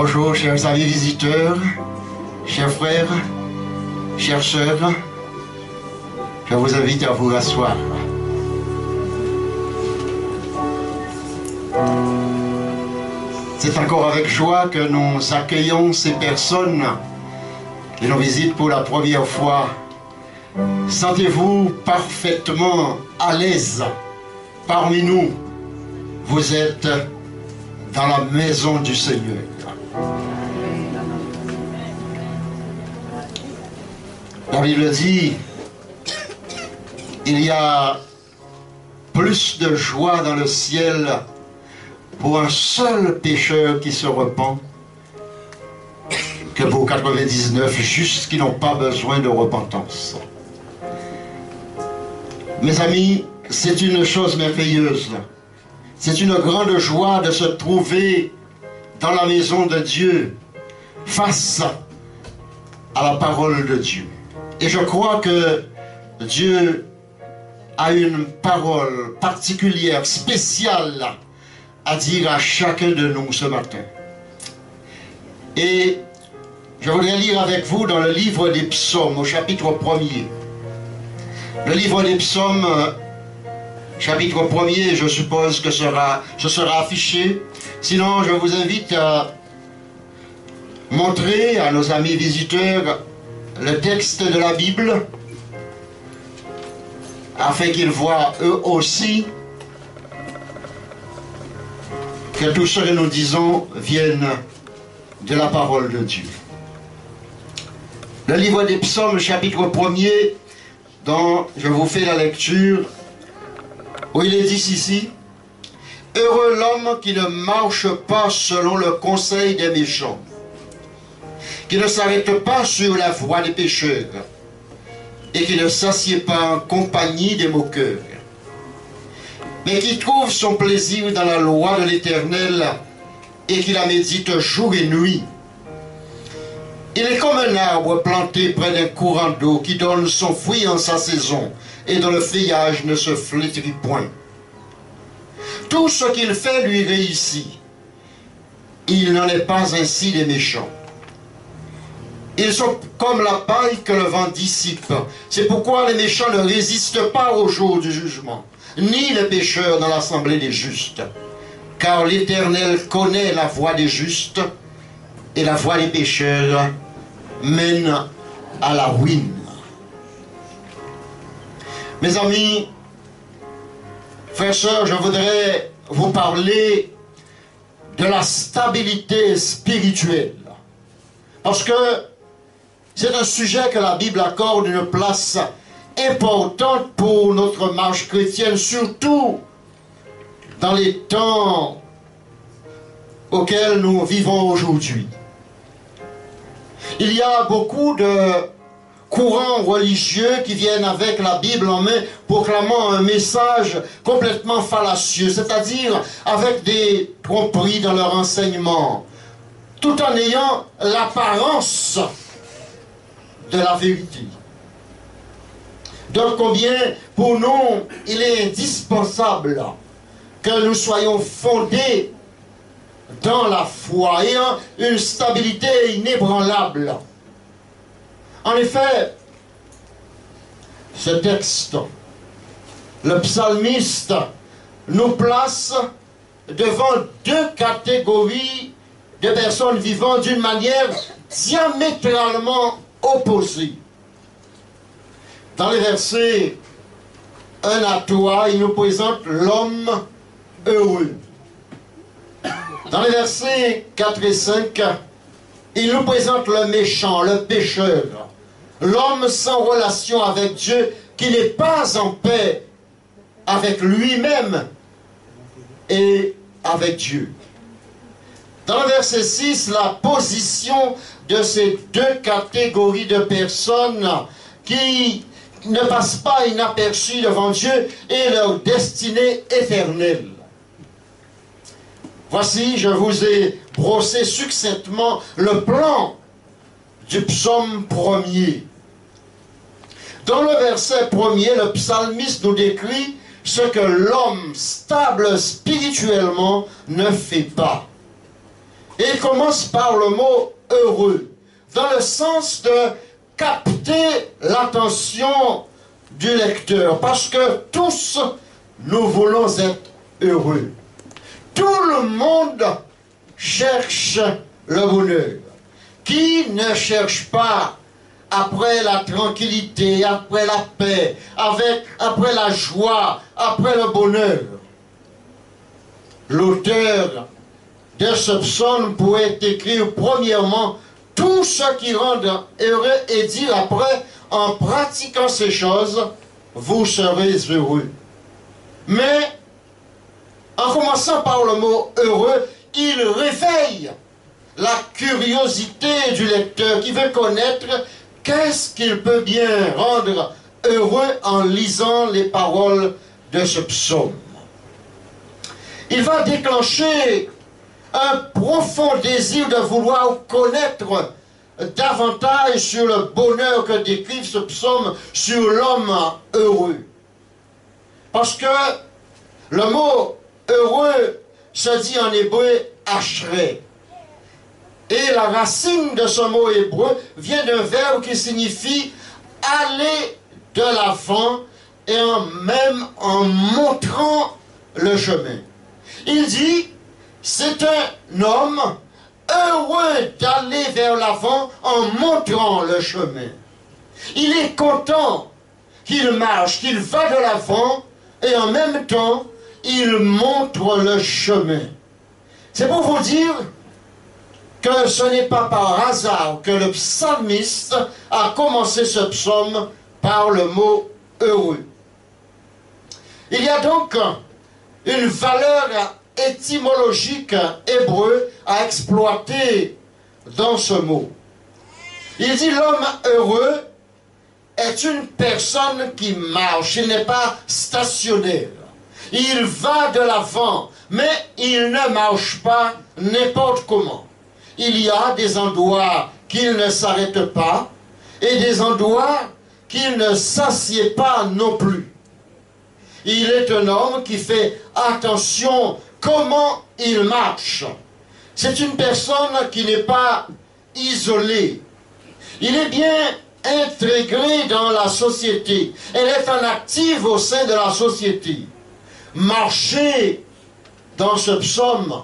Bonjour, chers amis visiteurs, chers frères, chères sœurs. Je vous invite à vous rasseoir. C'est encore avec joie que nous accueillons ces personnes qui nous visitent pour la première fois. Sentez-vous parfaitement à l'aise parmi nous. Vous êtes dans la maison du Seigneur. La Bible dit, il y a plus de joie dans le ciel pour un seul pécheur qui se repent que pour 99 justes qui n'ont pas besoin de repentance. Mes amis, c'est une chose merveilleuse. C'est une grande joie de se trouver dans la maison de Dieu, face à la parole de Dieu. Et je crois que Dieu a une parole particulière, spéciale, à dire à chacun de nous ce matin. Et je voudrais lire avec vous dans le livre des psaumes, au chapitre 1er. Le livre des psaumes, chapitre 1er, je suppose que ce sera affiché. Sinon, je vous invite à montrer à nos amis visiteurs le texte de la Bible, afin qu'ils voient eux aussi que tout ce que nous disons vienne de la parole de Dieu. Le livre des psaumes, chapitre 1er, dont je vous fais la lecture, où il est dit ici, « Heureux l'homme qui ne marche pas selon le conseil des méchants, qui ne s'arrête pas sur la voie des pécheurs, et qui ne s'assied pas en compagnie des moqueurs, mais qui trouve son plaisir dans la loi de l'Éternel, et qui la médite jour et nuit. Il est comme un arbre planté près d'un courant d'eau, qui donne son fruit en sa saison, et dont le feuillage ne se flétrit point. Tout ce qu'il fait lui réussit. Il n'en est pas ainsi des méchants. Ils sont comme la paille que le vent dissipe. C'est pourquoi les méchants ne résistent pas au jour du jugement, ni les pécheurs dans l'assemblée des justes. Car l'Éternel connaît la voie des justes, et la voie des pécheurs mène à la ruine. Mes amis, frères et sœurs, je voudrais vous parler de la stabilité spirituelle. Parce que c'est un sujet que la Bible accorde une place importante pour notre marche chrétienne, surtout dans les temps auxquels nous vivons aujourd'hui. Il y a beaucoup de courants religieux qui viennent avec la Bible en main, proclamant un message complètement fallacieux, c'est-à-dire avec des tromperies dans leur enseignement, tout en ayant l'apparence de la vérité. Donc combien pour nous il est indispensable que nous soyons fondés dans la foi, ayant une stabilité inébranlable. En effet, ce texte, le psalmiste nous place devant deux catégories de personnes vivant d'une manière diamétralement opposée. Dans les versets 1 à 3, il nous présente l'homme heureux. Dans les versets 4 et 5, il nous présente le méchant, le pécheur, l'homme sans relation avec Dieu, qui n'est pas en paix avec lui-même et avec Dieu. Dans le verset 6, la position de ces deux catégories de personnes qui ne passent pas inaperçues devant Dieu et leur destinée éternelle. Voici, je vous ai brossé succinctement le plan du psaume 1er. Dans le verset 1er, le psalmiste nous décrit ce que l'homme stable spirituellement ne fait pas. Et il commence par le mot heureux, dans le sens de capter l'attention du lecteur, parce que tous nous voulons être heureux. Tout le monde cherche le bonheur. Qui ne cherche pas après la tranquillité, après la paix, après la joie, après le bonheur? L'auteur de ce psaume pourrait écrire premièrement tout ce qui rend heureux et dire après, en pratiquant ces choses, vous serez heureux. Mais, en commençant par le mot heureux, il réveille la curiosité du lecteur qui veut connaître qu'est-ce qu'il peut bien rendre heureux en lisant les paroles de ce psaume. Il va déclencher un profond désir de vouloir connaître davantage sur le bonheur que décrit ce psaume, sur l'homme heureux. Parce que le mot heureux se dit en hébreu ashrei. Et la racine de ce mot hébreu vient d'un verbe qui signifie aller de l'avant et même en montrant le chemin. Il dit, c'est un homme heureux d'aller vers l'avant en montrant le chemin. Il est content qu'il marche, qu'il va de l'avant et en même temps, il montre le chemin. C'est pour vous dire que ce n'est pas par hasard que le psalmiste a commencé ce psaume par le mot heureux. Il y a donc une valeur étymologique hébreu à exploiter dans ce mot. Il dit l'homme heureux est une personne qui marche, il n'est pas stationnaire. Il va de l'avant, mais il ne marche pas n'importe comment. Il y a des endroits qu'il ne s'arrête pas et des endroits qu'il ne s'assied pas non plus. Il est un homme qui fait attention comment il marche. C'est une personne qui n'est pas isolée. Il est bien intégré dans la société. Elle est un actif au sein de la société. Marcher dans ce psaume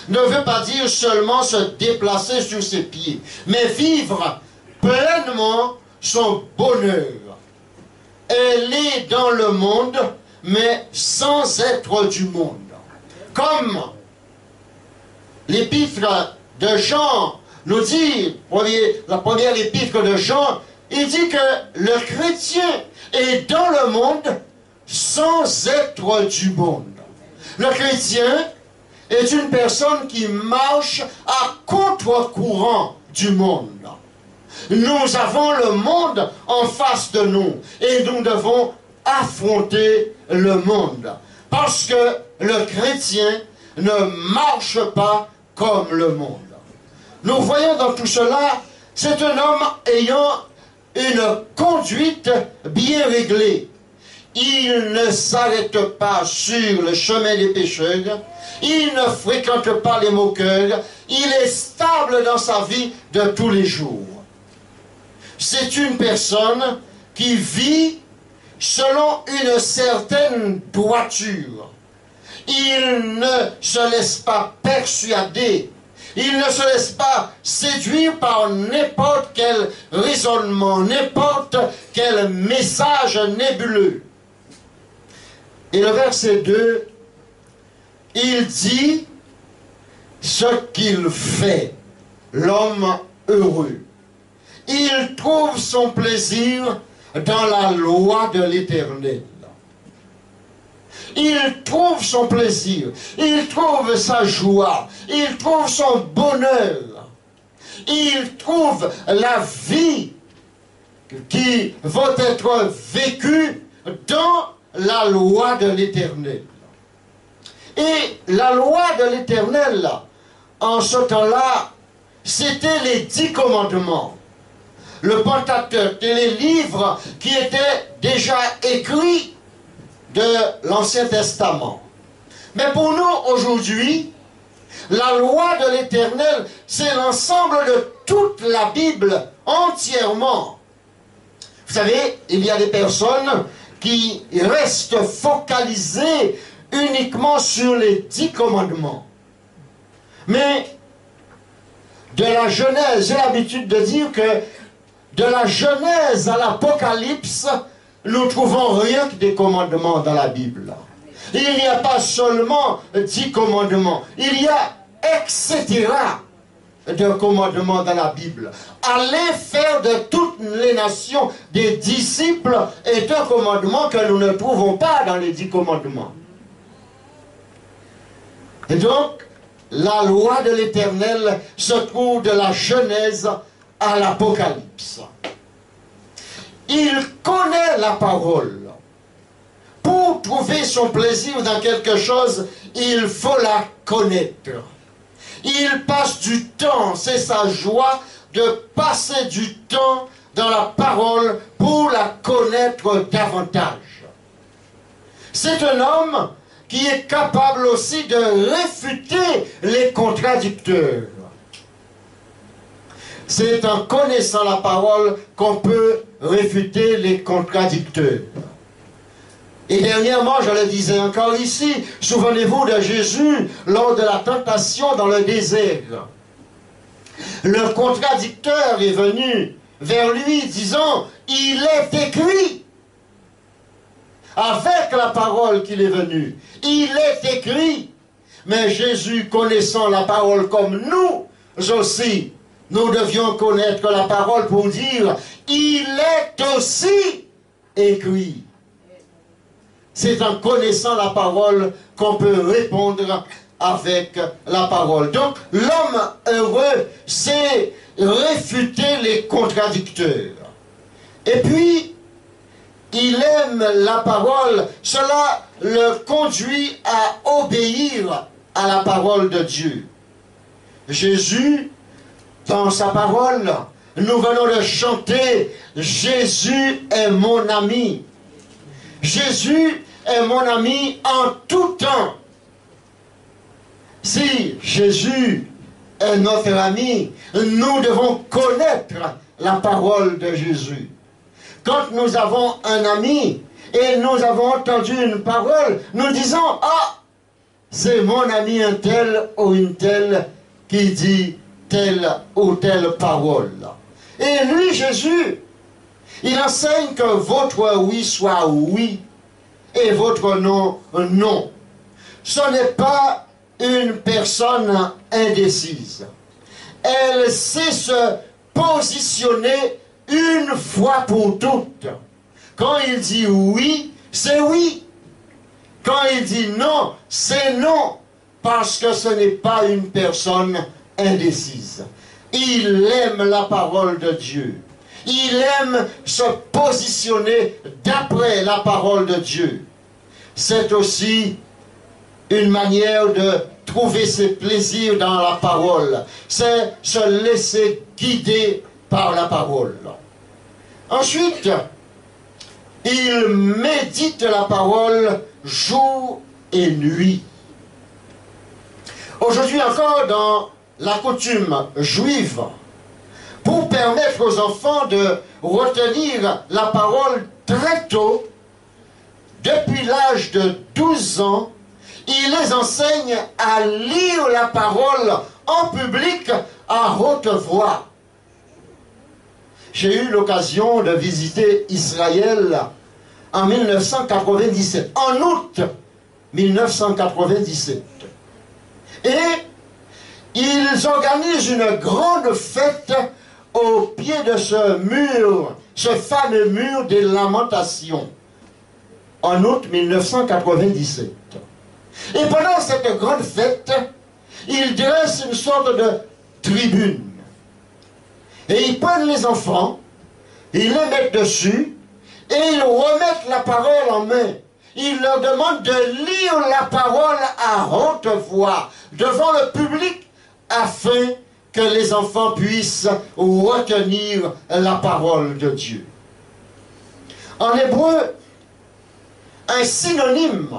ne veut pas dire seulement se déplacer sur ses pieds, mais vivre pleinement son bonheur. Elle est dans le monde, mais sans être du monde. Comme l'épître de Jean nous dit, la première épître de Jean, il dit que le chrétien est dans le monde sans être du monde. Le chrétien est une personne qui marche à contre-courant du monde. Nous avons le monde en face de nous et nous devons affronter le monde. Parce que le chrétien ne marche pas comme le monde. Nous voyons dans tout cela, c'est un homme ayant une conduite bien réglée. Il ne s'arrête pas sur le chemin des pécheurs, il ne fréquente pas les moqueurs, il est stable dans sa vie de tous les jours. C'est une personne qui vit selon une certaine droiture. Il ne se laisse pas persuader, il ne se laisse pas séduire par n'importe quel raisonnement, n'importe quel message nébuleux. Et le verset 2, il dit ce qu'il fait, l'homme heureux. Il trouve son plaisir dans la loi de l'Éternel. Il trouve son plaisir, il trouve sa joie, il trouve son bonheur, il trouve la vie qui va être vécue dans la loi de l'Éternel. Et la loi de l'Éternel, en ce temps-là, c'était les 10 commandements. Le Pentateuque et les livres qui étaient déjà écrits de l'Ancien Testament. Mais pour nous, aujourd'hui, La loi de l'Éternel, c'est l'ensemble de toute la Bible, entièrement. Vous savez, il y a des personnes qui restent focalisées uniquement sur les 10 commandements. Mais de la Genèse, j'ai l'habitude de dire que de la Genèse à l'Apocalypse, nous trouvons rien que des commandements dans la Bible. Il n'y a pas seulement 10 commandements, il y a etc. de commandements dans la Bible. Aller faire de toutes les nations des disciples est un commandement que nous ne trouvons pas dans les 10 commandements. Et donc, la loi de l'Éternel se trouve de la Genèse à l'Apocalypse. Il connaît la parole. Pour trouver son plaisir dans quelque chose, il faut la connaître. Il passe du temps, c'est sa joie de passer du temps dans la parole pour la connaître davantage. C'est un homme qui est capable aussi de réfuter les contradicteurs. C'est en connaissant la parole qu'on peut réfuter les contradicteurs. Et dernièrement, je le disais encore ici, souvenez-vous de Jésus lors de la tentation dans le désert. Le contradicteur est venu vers lui disant, il est écrit. Avec la parole qu'il est venu, il est écrit. Mais Jésus, connaissant la parole comme nous aussi, nous devions connaître la parole pour dire, il est aussi écrit. C'est en connaissant la parole qu'on peut répondre avec la parole. Donc, l'homme heureux, c'est réfuter les contradicteurs. Et puis, il aime la parole. Cela le conduit à obéir à la parole de Dieu. Jésus, dans sa parole, nous venons de chanter « Jésus est mon ami ». Jésus est mon ami en tout temps. Si Jésus est notre ami, nous devons connaître la parole de Jésus. Quand nous avons un ami et nous avons entendu une parole, nous disons, ah, c'est mon ami un tel ou une telle qui dit telle ou telle parole. Et lui, Jésus, il enseigne que votre oui soit oui et votre non, non. Ce n'est pas une personne indécise. Elle sait se positionner une fois pour toutes. Quand il dit oui, c'est oui. Quand il dit non, c'est non. Parce que ce n'est pas une personne indécise. Il aime la parole de Dieu. Il aime se positionner d'après la parole de Dieu. C'est aussi une manière de trouver ses plaisirs dans la parole. C'est se laisser guider par la parole. Ensuite, il médite la parole jour et nuit. Aujourd'hui encore, dans la coutume juive, pour permettre aux enfants de retenir la parole très tôt, depuis l'âge de 12 ans, il les enseigne à lire la parole en public à haute voix. J'ai eu l'occasion de visiter Israël en 1997, en août 1997. Et ils organisent une grande fête au pied de ce mur, ce fameux mur des lamentations, en août 1997. Et pendant cette grande fête, ils dressent une sorte de tribune. Et ils prennent les enfants, ils les mettent dessus, et ils remettent la parole en main. Ils leur demandent de lire la parole à haute voix, devant le public, afin que les enfants puissent retenir la parole de Dieu. En hébreu, un synonyme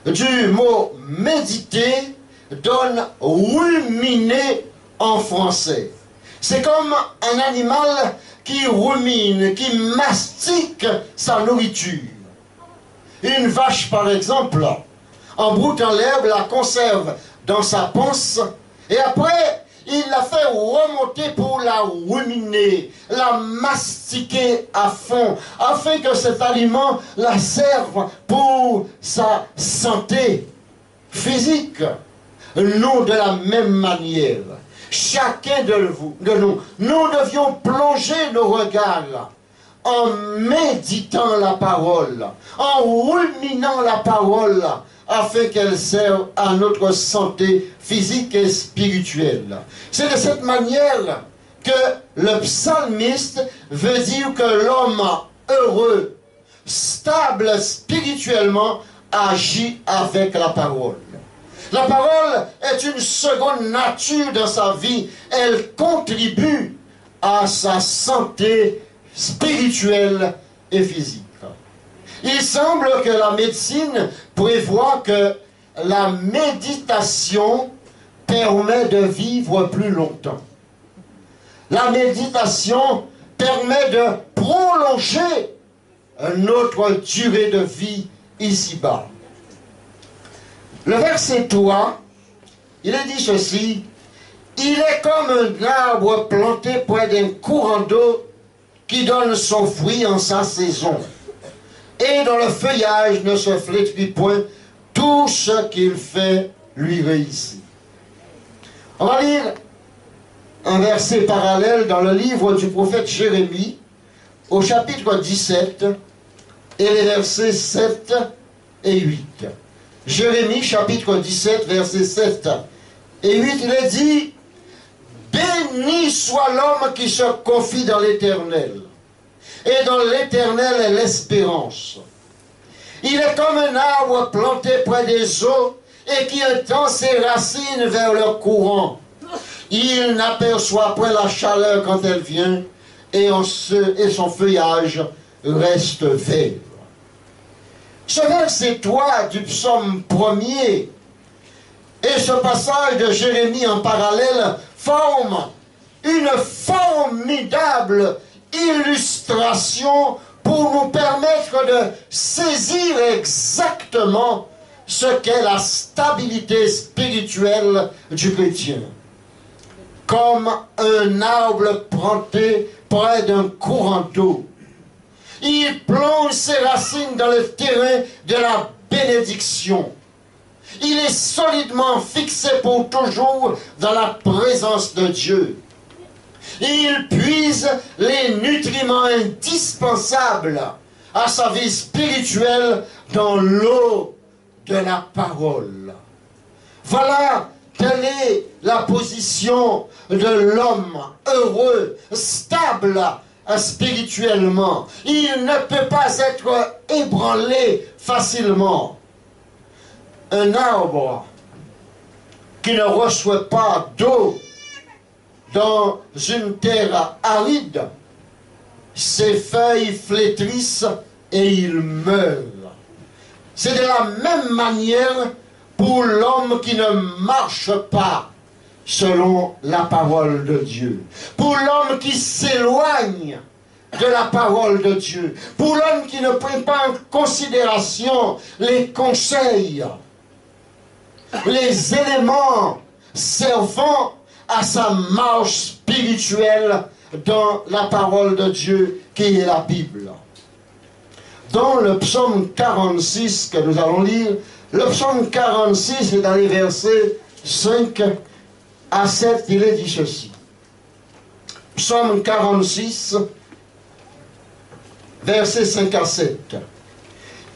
du mot méditer donne ruminer en français. C'est comme un animal qui rumine, qui mastique sa nourriture. Une vache, par exemple, en broutant l'herbe, la conserve dans sa panse, et après, il la fait remonter pour la ruminer, la mastiquer à fond, afin que cet aliment la serve pour sa santé physique. Nous, de la même manière, chacun de nous, nous devions plonger nos regards en méditant la parole, en ruminant la parole, afin qu'elle serve à notre santé physique et spirituelle. C'est de cette manière que le psalmiste veut dire que l'homme heureux, stable spirituellement, agit avec la parole. La parole est une seconde nature dans sa vie. Elle contribue à sa santé spirituelle et physique. Il semble que la médecine prévoit que la méditation permet de vivre plus longtemps. La méditation permet de prolonger notre durée de vie ici-bas. Le verset 3, il est dit ceci: il est comme un arbre planté près d'un courant d'eau qui donne son fruit en sa saison, et dont le feuillage ne se flétrit point, tout ce qu'il fait lui réussit. On va lire un verset parallèle dans le livre du prophète Jérémie, au chapitre 17, et les versets 7 et 8. Jérémie, chapitre 17, versets 7 et 8, il est dit: béni soit l'homme qui se confie dans l'Éternel, et dans l'Éternel est l'espérance. Il est comme un arbre planté près des eaux, et qui étend ses racines vers le courant. Il n'aperçoit point la chaleur quand elle vient, et son feuillage reste vert. Ce verset 3 du psaume 1er et ce passage de Jérémie en parallèle forment une formidable illustration pour nous permettre de saisir exactement ce qu'est la stabilité spirituelle du chrétien. Comme un arbre planté près d'un courant d'eau, il plonge ses racines dans le terrain de la bénédiction. Il est solidement fixé pour toujours dans la présence de Dieu. Il puise les nutriments indispensables à sa vie spirituelle dans l'eau de la parole. Voilà quelle est la position de l'homme heureux, stable spirituellement. Il ne peut pas être ébranlé facilement. Un arbre qui ne reçoit pas d'eau dans une terre aride, ses feuilles flétrissent et il meurt. C'est de la même manière pour l'homme qui ne marche pas selon la parole de Dieu. Pour l'homme qui s'éloigne de la parole de Dieu. Pour l'homme qui ne prend pas en considération les conseils, les éléments servant à sa marche spirituelle dans la parole de Dieu qui est la Bible. Dans le psaume 46 que nous allons lire, le psaume 46 est dans les versets 5 à 7, il est dit ceci. Psaume 46, versets 5 à 7.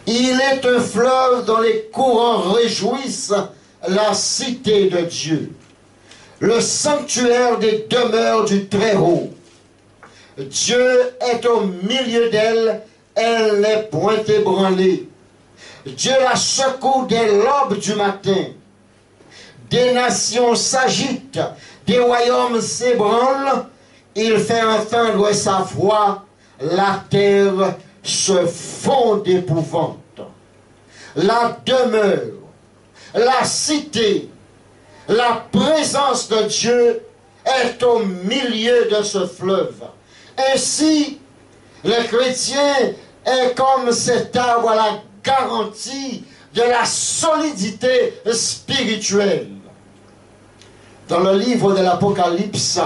Il est un fleuve dont les courants réjouissent la cité de Dieu, le sanctuaire des demeures du Très-Haut. Dieu est au milieu d'elle, elle n'est point ébranlée. Dieu la secoue dès l'aube du matin. Des nations s'agitent, des royaumes s'ébranlent, il fait entendre sa voix, la terre se fond d'épouvante. La demeure, la cité la présence de Dieu est au milieu de ce fleuve. Ainsi, le chrétien est comme cet arbre à la garantie de la solidité spirituelle. Dans le livre de l'Apocalypse,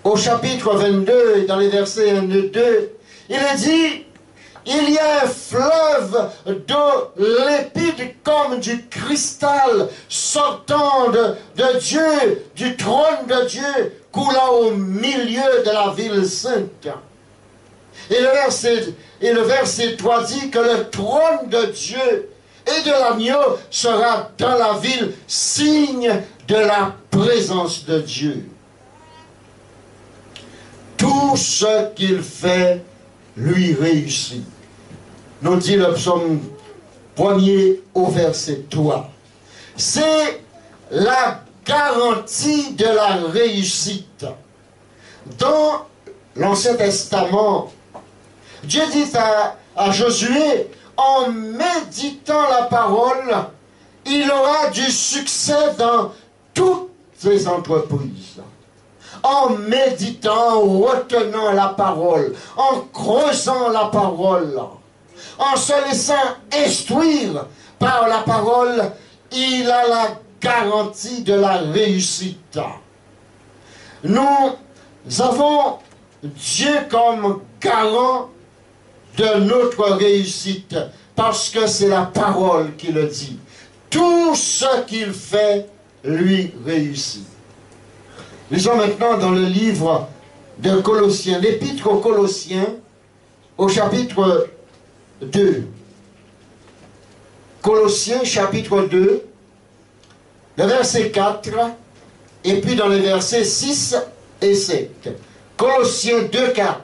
au chapitre 22, et dans les versets 1 et 2, il est dit, il y a un fleuve d'eau limpide comme du cristal sortant de Dieu, du trône de Dieu, coulant au milieu de la ville sainte. Et le verset 3 dit que le trône de Dieu et de l'agneau sera dans la ville, signe de la présence de Dieu. Tout ce qu'il fait lui réussit. Nous dit le psaume 1er au verset 3. C'est la garantie de la réussite. Dans l'Ancien Testament, Dieu dit à Josué, en méditant la parole, il aura du succès dans toutes ses entreprises. En méditant, en retenant la parole, en creusant la parole, en se laissant instruire par la parole, il a la garantie de la réussite. Nous avons Dieu comme garant de notre réussite, parce que c'est la parole qui le dit. Tout ce qu'il fait lui réussit. Lisons maintenant dans le livre de Colossiens, l'épître aux Colossiens, au chapitre 2. Colossiens, chapitre 2, le verset 4, et puis dans les versets 6 et 7. Colossiens 2, 4.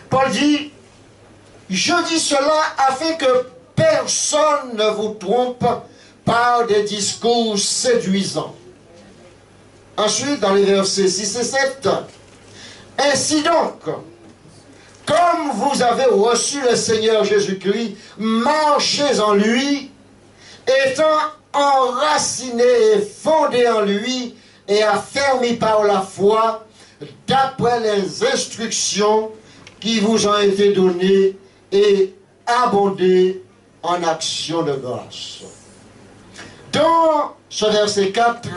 Paul dit, je dis cela afin que personne ne vous trompe par des discours séduisants. Ensuite, dans les versets 6 et 7, ainsi donc, comme vous avez reçu le Seigneur Jésus-Christ, marchez en lui, étant enracinés et fondés en lui, et affermis par la foi, d'après les instructions qui vous ont été données, et abondez en action de grâce. Dans ce verset 4,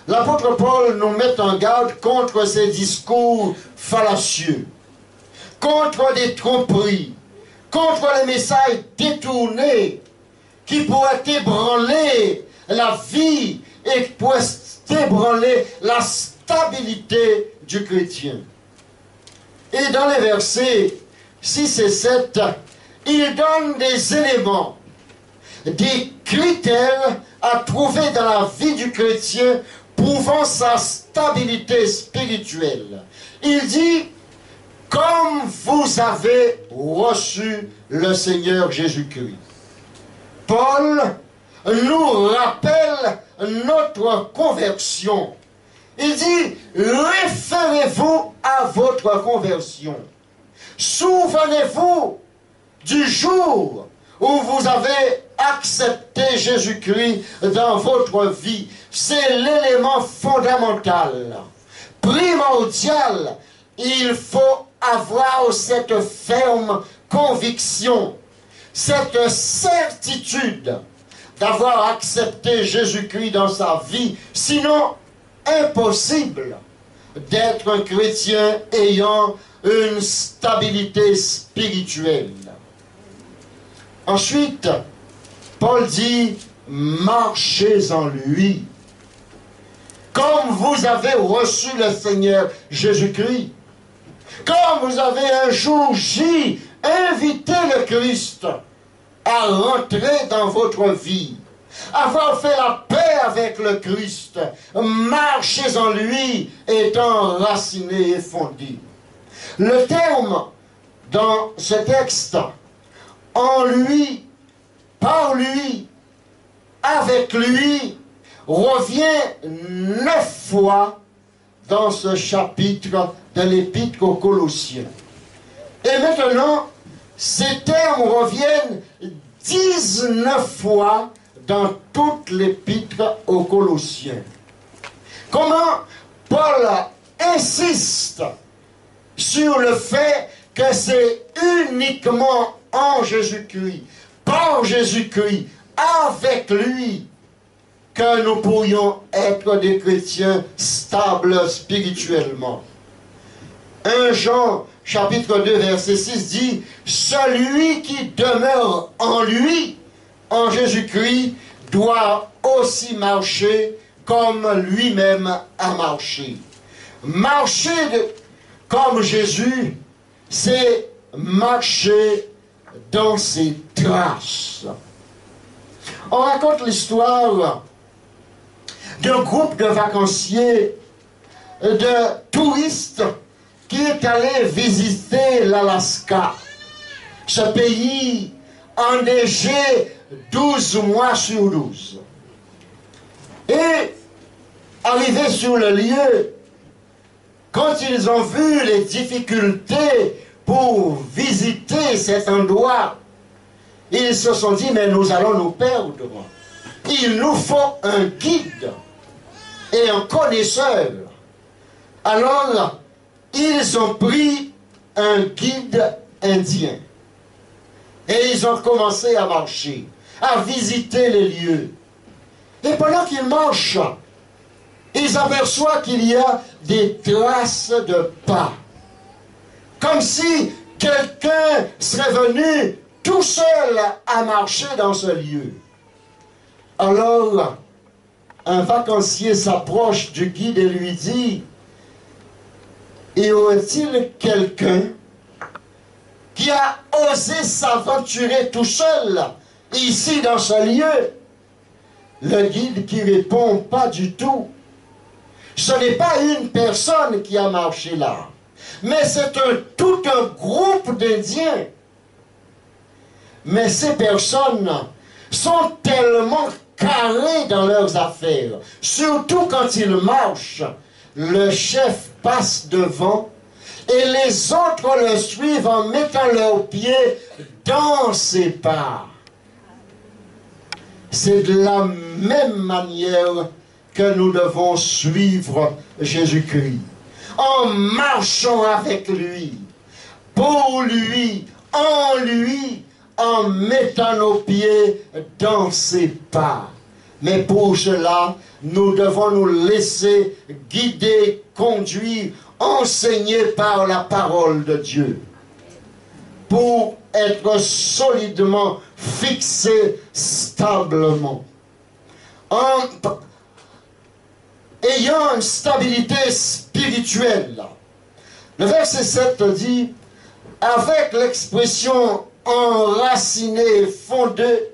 l'apôtre Paul nous met en garde contre ces discours fallacieux, contre des tromperies, contre les messages détournés qui pourraient ébranler la vie et qui pourraient ébranler la stabilité du chrétien. Et dans les versets 6 et 7, il donne des éléments, des critères à trouver dans la vie du chrétien prouvant sa stabilité spirituelle. Il dit, comme vous avez reçu le Seigneur Jésus-Christ. Paul nous rappelle notre conversion. Il dit, référez-vous à votre conversion. Souvenez-vous du jour où vous avez accepté Jésus-Christ dans votre vie. C'est l'élément fondamental, primordial. Il faut avoir cette ferme conviction, cette certitude d'avoir accepté Jésus-Christ dans sa vie. Sinon, impossible d'être un chrétien ayant une stabilité spirituelle. Ensuite, Paul dit, marchez en lui. Comme vous avez reçu le Seigneur Jésus-Christ, comme vous avez un jour J invité le Christ à rentrer dans votre vie, avoir fait la paix avec le Christ, marchez en lui, étant enraciné et fondé. Le terme dans ce texte, en lui, par lui, avec lui, revient 9 fois dans ce chapitre de l'Épître aux Colossiens. Et maintenant, ces termes reviennent 19 fois dans toute l'épître aux Colossiens. Comment Paul insiste sur le fait que c'est uniquement en Jésus-Christ, par Jésus-Christ, avec lui, que nous pourrions être des chrétiens stables spirituellement. 1 Jean chapitre 2 verset 6 dit « Celui qui demeure en lui, en Jésus-Christ, doit aussi marcher comme lui-même a marché. » Marcher comme Jésus, c'est marcher dans ses traces. On raconte l'histoire d'un groupe de vacanciers, de touristes qui est allé visiter l'Alaska. Ce pays enneigé 12 mois sur 12. Et arrivés sur le lieu, quand ils ont vu les difficultés pour visiter cet endroit, ils se sont dit, mais nous allons nous perdre. Il nous faut un guide et un connaisseur. Alors, ils ont pris un guide indien. Et ils ont commencé à marcher, à visiter les lieux. Et pendant qu'ils marchent, ils aperçoivent qu'il y a des traces de pas. Comme si quelqu'un serait venu tout seul à marcher dans ce lieu. Alors, un vacancier s'approche du guide et lui dit, « Y aurait-il quelqu'un qui a osé s'aventurer tout seul ici dans ce lieu ?» Le guide qui répond, « Pas du tout. Ce n'est pas une personne qui a marché là, mais c'est tout un groupe d'Indiens. Mais ces personnes sont tellement carrés dans leurs affaires, surtout quand ils marchent. Le chef passe devant et les autres le suivent en mettant leurs pieds dans ses pas. » C'est de la même manière que nous devons suivre Jésus-Christ, en marchant avec lui, pour lui, en mettant nos pieds dans ses pas. Mais pour cela, nous devons nous laisser guider, conduire, enseigner par la parole de Dieu, pour être solidement fixés, stablement. En ayant une stabilité spirituelle. Le verset 7 dit, avec l'expression enraciné, fondé,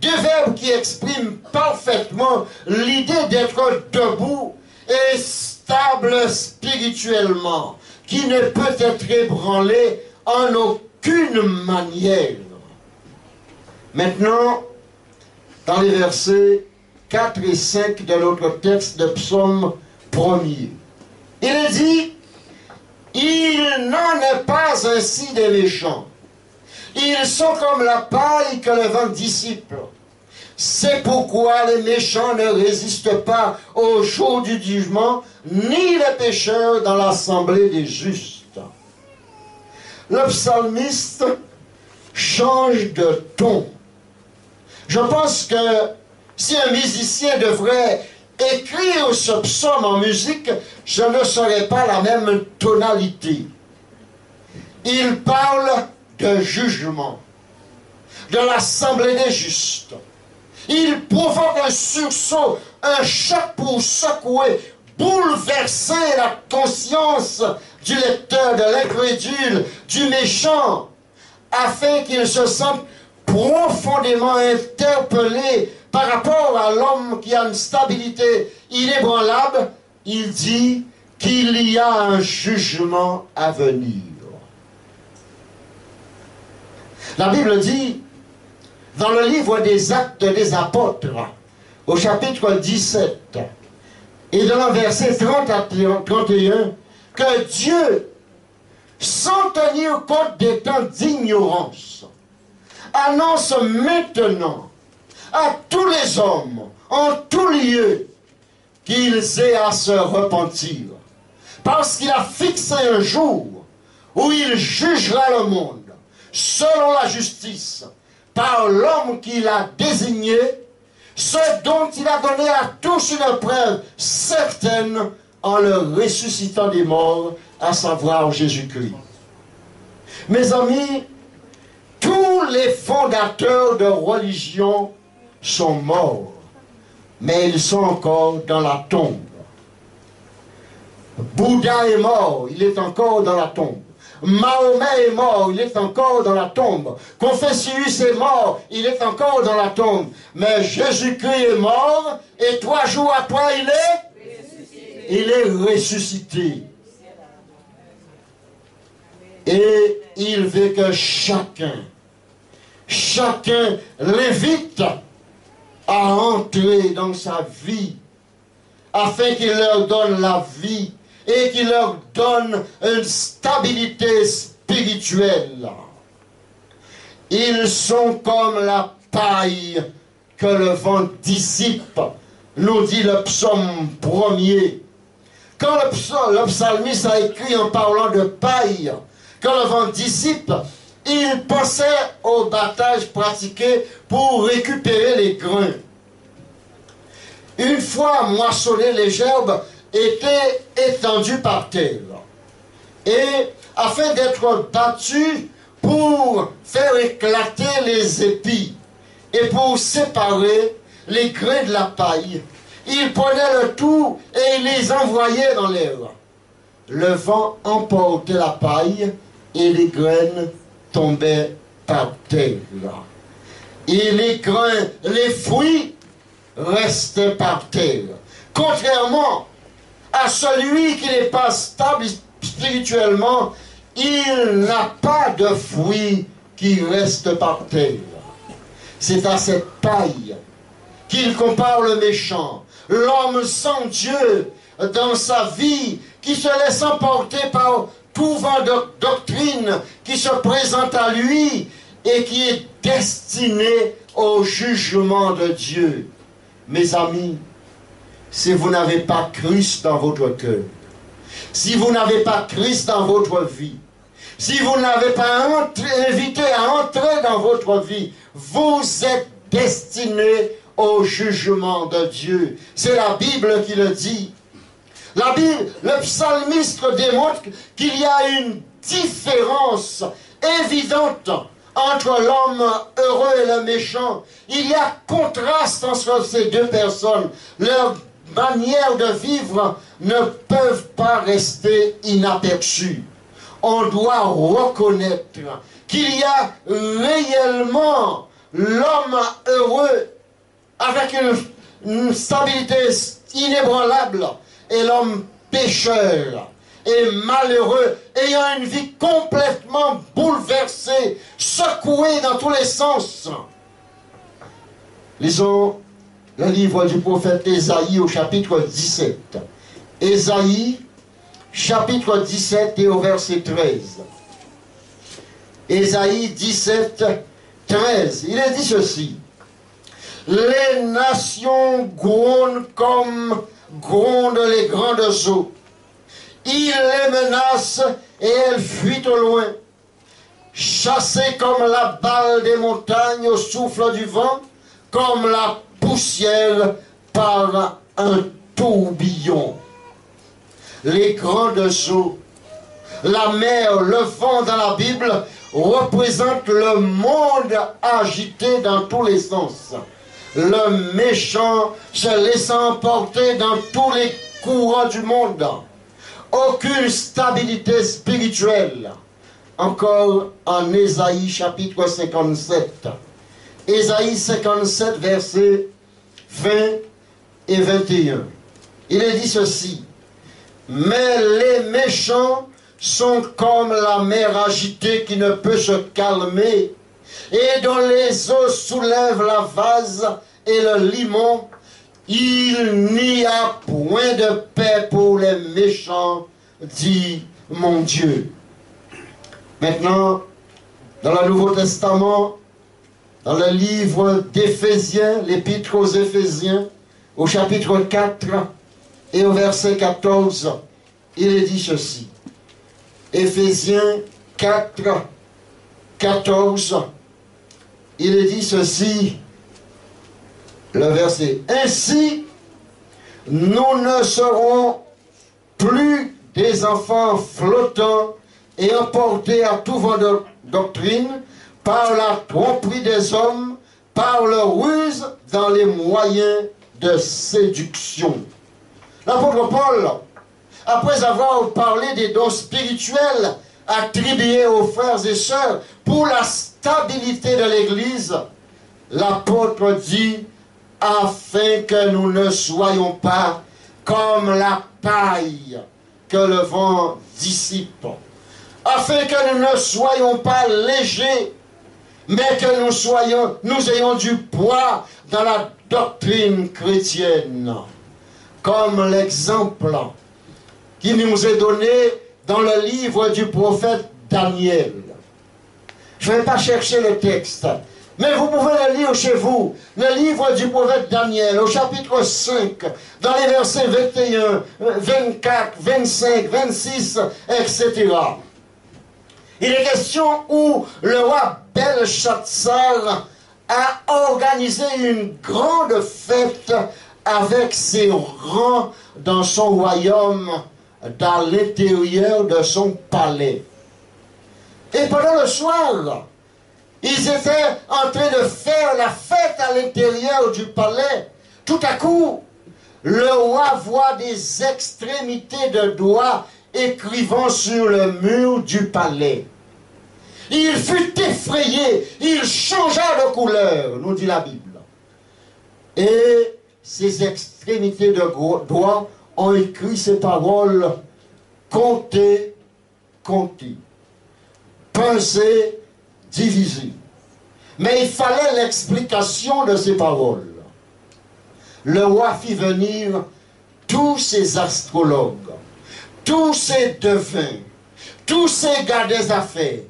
deux verbes qui expriment parfaitement l'idée d'être debout et stable spirituellement, qui ne peut être ébranlé en aucune manière. Maintenant, dans les versets 4 et 5 de notre texte de Psaume 1er, il est dit, « Il n'en est pas ainsi des méchants. Ils sont comme la paille que le vent dissipe. C'est pourquoi les méchants ne résistent pas au jour du jugement, ni les pécheurs dans l'assemblée des justes. » Le psalmiste change de ton. Je pense que si un musicien devrait écrire ce psaume en musique, je ne saurais pas la même tonalité. Il parle de jugement, de l'assemblée des justes. Il provoque un sursaut, un choc pour secouer, bouleverser la conscience du lecteur, de l'incrédule, du méchant, afin qu'il se sente profondément interpellé par rapport à l'homme qui a une stabilité inébranlable. Il dit qu'il y a un jugement à venir. La Bible dit, dans le livre des Actes des Apôtres, au chapitre 17, et dans le verset 30 à 31, que Dieu, sans tenir compte des temps d'ignorance, annonce maintenant à tous les hommes, en tout lieu, qu'ils aient à se repentir. Parce qu'il a fixé un jour où il jugera le monde, selon la justice, par l'homme qu'il a désigné, ce dont il a donné à tous une preuve certaine en le ressuscitant des morts, à savoir Jésus-Christ. Mes amis, tous les fondateurs de religion sont morts, mais ils sont encore dans la tombe. Bouddha est mort, il est encore dans la tombe. Mahomet est mort, il est encore dans la tombe. Confucius est mort, il est encore dans la tombe. Mais Jésus-Christ est mort, et 3 jours après, il est ressuscité. Et il veut que chacun l'invite à entrer dans sa vie, afin qu'il leur donne la vie et qu'il leur donne une stabilité spirituelle. Ils sont comme la paille que le vent dissipe, nous dit le psaume 1er. Quand le psalmiste a écrit en parlant de paille, quand le vent dissipe, il pensait au battage pratiqué pour récupérer les grains. Une fois moissonnées, les gerbes étaient étendues par terre. Et afin d'être battues pour faire éclater les épis et pour séparer les grains de la paille, il prenait le tout et il les envoyait dans l'air. Le vent emportait la paille et les graines tombaient par terre. Et les grains, les fruits restaient par terre. Contrairement à celui qui n'est pas stable spirituellement, il n'a pas de fruits qui restent par terre. C'est à cette paille qu'il compare le méchant, l'homme sans Dieu dans sa vie, qui se laisse emporter par tout vent de doctrine qui se présente à lui et qui est destiné au jugement de Dieu. Mes amis, si vous n'avez pas Christ dans votre cœur, si vous n'avez pas Christ dans votre vie, si vous n'avez pas invité à entrer dans votre vie, vous êtes destiné au jugement de Dieu. C'est la Bible qui le dit. La Bible, le psalmiste démontre qu'il y a une différence évidente entre l'homme heureux et le méchant. Il y a contraste entre ces deux personnes. Leurs manières de vivre ne peuvent pas rester inaperçues. On doit reconnaître qu'il y a réellement l'homme heureux avec une stabilité inébranlable et l'homme pécheur et malheureux ayant une vie complètement bouleversée, secouée dans tous les sens. Lisons le livre du prophète Ésaïe au chapitre 17. Ésaïe, chapitre 17 et au verset 13. Ésaïe 17, 13. Il est dit ceci. Les nations grondent comme grondent les grandes eaux. Il les menace et elles fuient au loin. Chassées comme la balle des montagnes au souffle du vent, comme la poussière par un tourbillon. Les grandes eaux, la mer, le vent dans la Bible représentent le monde agité dans tous les sens. Le méchant se laissant emporter dans tous les courants du monde. Aucune stabilité spirituelle. Encore en Ésaïe chapitre 57. Ésaïe 57 versets 20 et 21. Il est dit ceci. Mais les méchants sont comme la mer agitée qui ne peut se calmer, et dont les eaux soulèvent la vase et le limon. Il n'y a point de paix pour les méchants, dit mon Dieu. Maintenant, dans le Nouveau Testament, dans le livre d'Éphésiens, l'épître aux Éphésiens, au chapitre 4 et au verset 14, il est dit ceci. Éphésiens 4, 14, il est dit ceci, le verset. Ainsi, nous ne serons plus des enfants flottants et emportés à tout vent de doctrine par la tromperie des hommes, par leur ruse dans les moyens de séduction. L'apôtre Paul, après avoir parlé des dons spirituels attribués aux frères et sœurs pour la stabilité de l'Église, l'apôtre dit, afin que nous ne soyons pas comme la paille que le vent dissipe, afin que nous ne soyons pas légers, mais que nous ayons du poids dans la doctrine chrétienne, comme l'exemple qui nous est donné dans le livre du prophète Daniel. Je ne vais pas chercher le texte, mais vous pouvez le lire chez vous. Le livre du prophète Daniel, au chapitre 5, dans les versets 21, 24, 25, 26, etc. Il est question où le roi Belshazzar a organisé une grande fête avec ses rangs dans son royaume, dans l'intérieur de son palais. Et pendant le soir, ils étaient en train de faire la fête à l'intérieur du palais. Tout à coup, le roi voit des extrémités de doigts écrivant sur le mur du palais. Il fut effrayé, il changea de couleur, nous dit la Bible. Et ces extrémités de doigts ont écrit ces paroles: comptez, comptez, pensez, divisez. Mais il fallait l'explication de ces paroles. Le roi fit venir tous ces astrologues, tous ces devins, tous ces gars des affaires.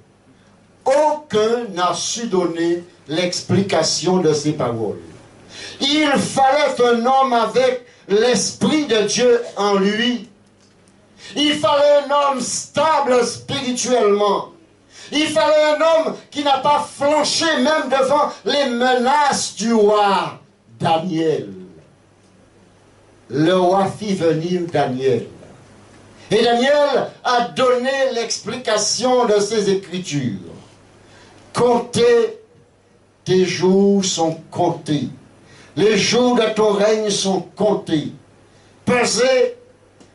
Aucun n'a su donner l'explication de ces paroles. Il fallait un homme avec l'Esprit de Dieu en lui. Il fallait un homme stable spirituellement. Il fallait un homme qui n'a pas flanché même devant les menaces du roi Daniel. Le roi fit venir Daniel. Et Daniel a donné l'explication de ces Écritures. Comptez, tes jours sont comptés. Les jours de ton règne sont comptés. Pesé,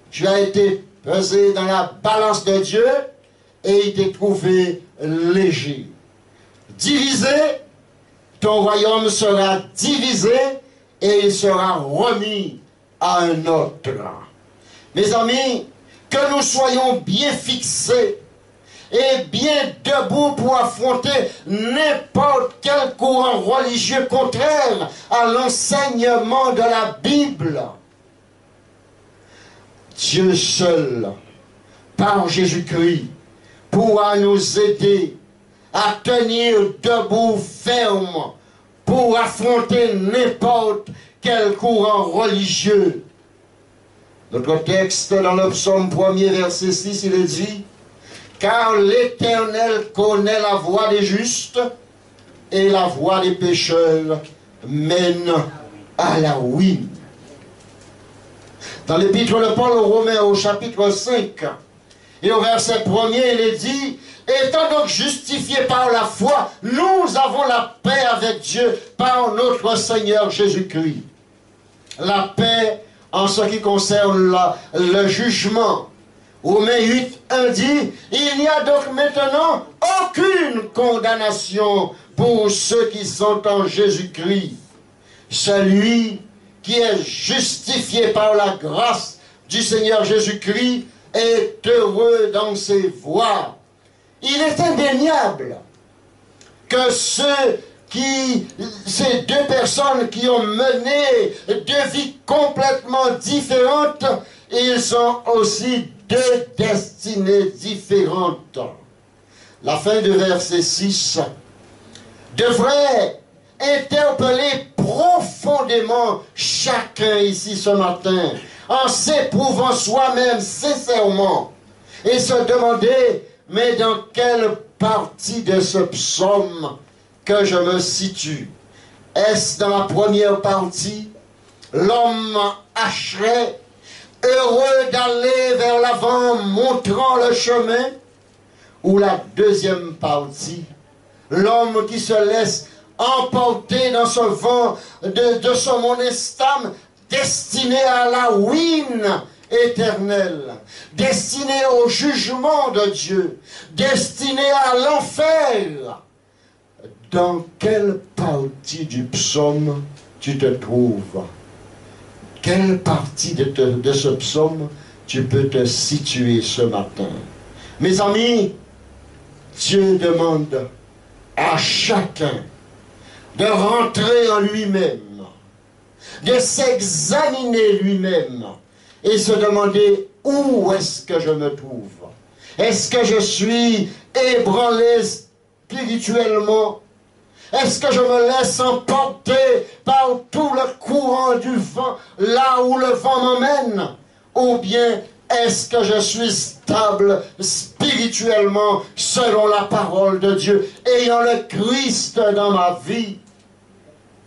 tu as été pesé dans la balance de Dieu et il t'est trouvé léger. Divisé, ton royaume sera divisé et il sera remis à un autre. Mes amis, que nous soyons bien fixés et bien debout pour affronter n'importe quel courant religieux contraire à l'enseignement de la Bible. Dieu seul, par Jésus-Christ, pourra nous aider à tenir debout ferme pour affronter n'importe quel courant religieux. Notre texte dans le psaume 1er, verset 6, il est dit: car l'Éternel connaît la voie des justes et la voie des pécheurs mène à la ruine. Dans l'épître de Paul aux Romains au chapitre 5 et au verset 1er, il est dit: étant donc justifiés par la foi, nous avons la paix avec Dieu par notre Seigneur Jésus-Christ. La paix en ce qui concerne le jugement. Romains 8, 1 dit: il n'y a donc maintenant aucune condamnation pour ceux qui sont en Jésus-Christ. Celui qui est justifié par la grâce du Seigneur Jésus-Christ est heureux dans ses voies. Il est indéniable que ces deux personnes qui ont mené deux vies complètement différentes, ils ont aussi deux destinées différentes. La fin du verset 6 devrait interpeller profondément chacun ici ce matin, en s'éprouvant soi-même sincèrement, et se demander, mais dans quelle partie de ce psaume que je me situe? Est-ce dans la première partie, l'homme hacherait, heureux d'aller vers l'avant, montrant le chemin? Ou la deuxième partie, l'homme qui se laisse emporter dans ce vent de ce monde instable, destiné à la ruine éternelle, destiné au jugement de Dieu, destiné à l'enfer? Dans quelle partie du psaume tu te trouves? Quelle partie de ce psaume tu peux te situer ce matin? Mes amis, Dieu demande à chacun de rentrer en lui-même, de s'examiner lui-même et se demander où est-ce que je me trouve. Est-ce que je suis ébranlé spirituellement? Est-ce que je me laisse emporter par tout le courant du vent, là où le vent m'emmène? Ou bien est-ce que je suis stable spirituellement selon la parole de Dieu, ayant le Christ dans ma vie?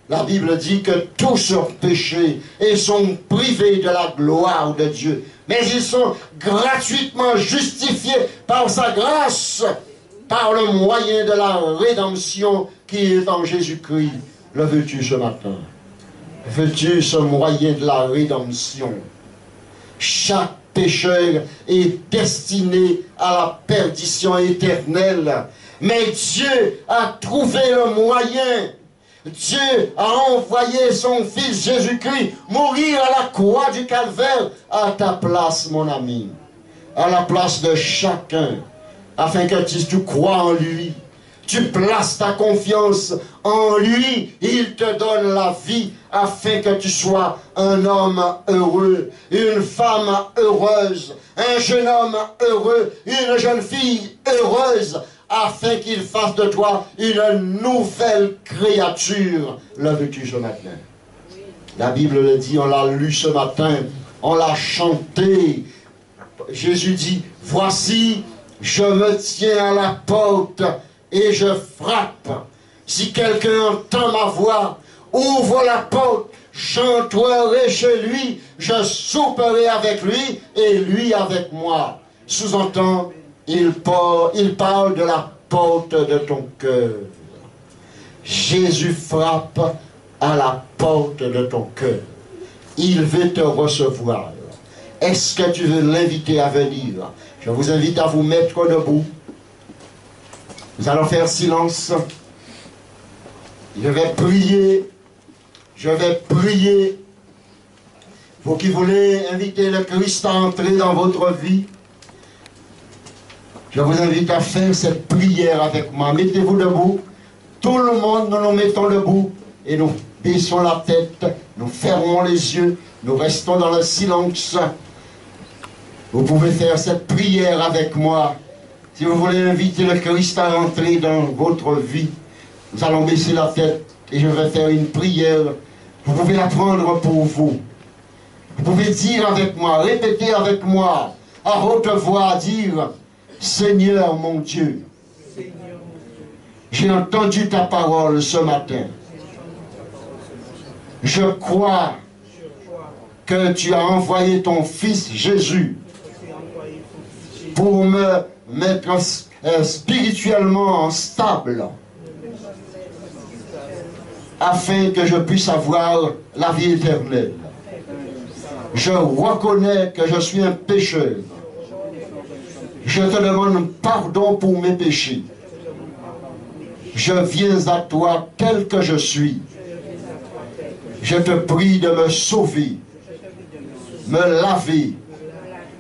La Bible dit que tous ont péché et sont privés de la gloire de Dieu. Mais ils sont gratuitement justifiés par sa grâce, par le moyen de la rédemption qui est en Jésus-Christ. Le veux-tu ce matin? Veux-tu ce moyen de la rédemption? Chaque pécheur est destiné à la perdition éternelle. Mais Dieu a trouvé le moyen. Dieu a envoyé son Fils Jésus-Christ mourir à la croix du Calvaire à ta place, mon ami, à la place de chacun, afin que tu crois en lui, tu places ta confiance en lui, il te donne la vie afin que tu sois un homme heureux, une femme heureuse, un jeune homme heureux, une jeune fille heureuse, afin qu'il fasse de toi une nouvelle créature. Le veux-tu ce matin? La Bible le dit, on l'a lu ce matin, on l'a chanté. Jésus dit, voici, je me tiens à la porte et je frappe. Si quelqu'un entend ma voix, ouvre la porte, j'entrerai chez lui, je souperai avec lui et lui avec moi. Sous-entend, il parle de la porte de ton cœur. Jésus frappe à la porte de ton cœur. Il veut te recevoir. Est-ce que tu veux l'inviter à venir? Je vous invite à vous mettre debout. Nous allons faire silence. Je vais prier. Je vais prier. Vous qui voulez inviter le Christ à entrer dans votre vie, je vous invite à faire cette prière avec moi. Mettez-vous debout. Tout le monde, nous nous mettons debout et nous baissons la tête, nous fermons les yeux, nous restons dans le silence. Vous pouvez faire cette prière avec moi. Si vous voulez inviter le Christ à rentrer dans votre vie, nous allons baisser la tête et je vais faire une prière. Vous pouvez la prendre pour vous. Vous pouvez dire avec moi, répéter avec moi, à haute voix, dire: Seigneur mon Dieu, j'ai entendu ta parole ce matin. Je crois que tu as envoyé ton Fils Jésus pour me mettre spirituellement stable, afin que je puisse avoir la vie éternelle. Je reconnais que je suis un pécheur. Je te demande pardon pour mes péchés. Je viens à toi tel que je suis. Je te prie de me sauver, me laver,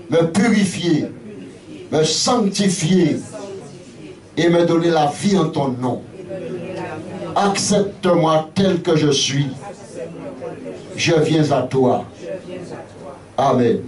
me purifier, me sanctifier et me donner la vie en ton nom. Accepte-moi tel que je suis. Je viens à toi. Amen.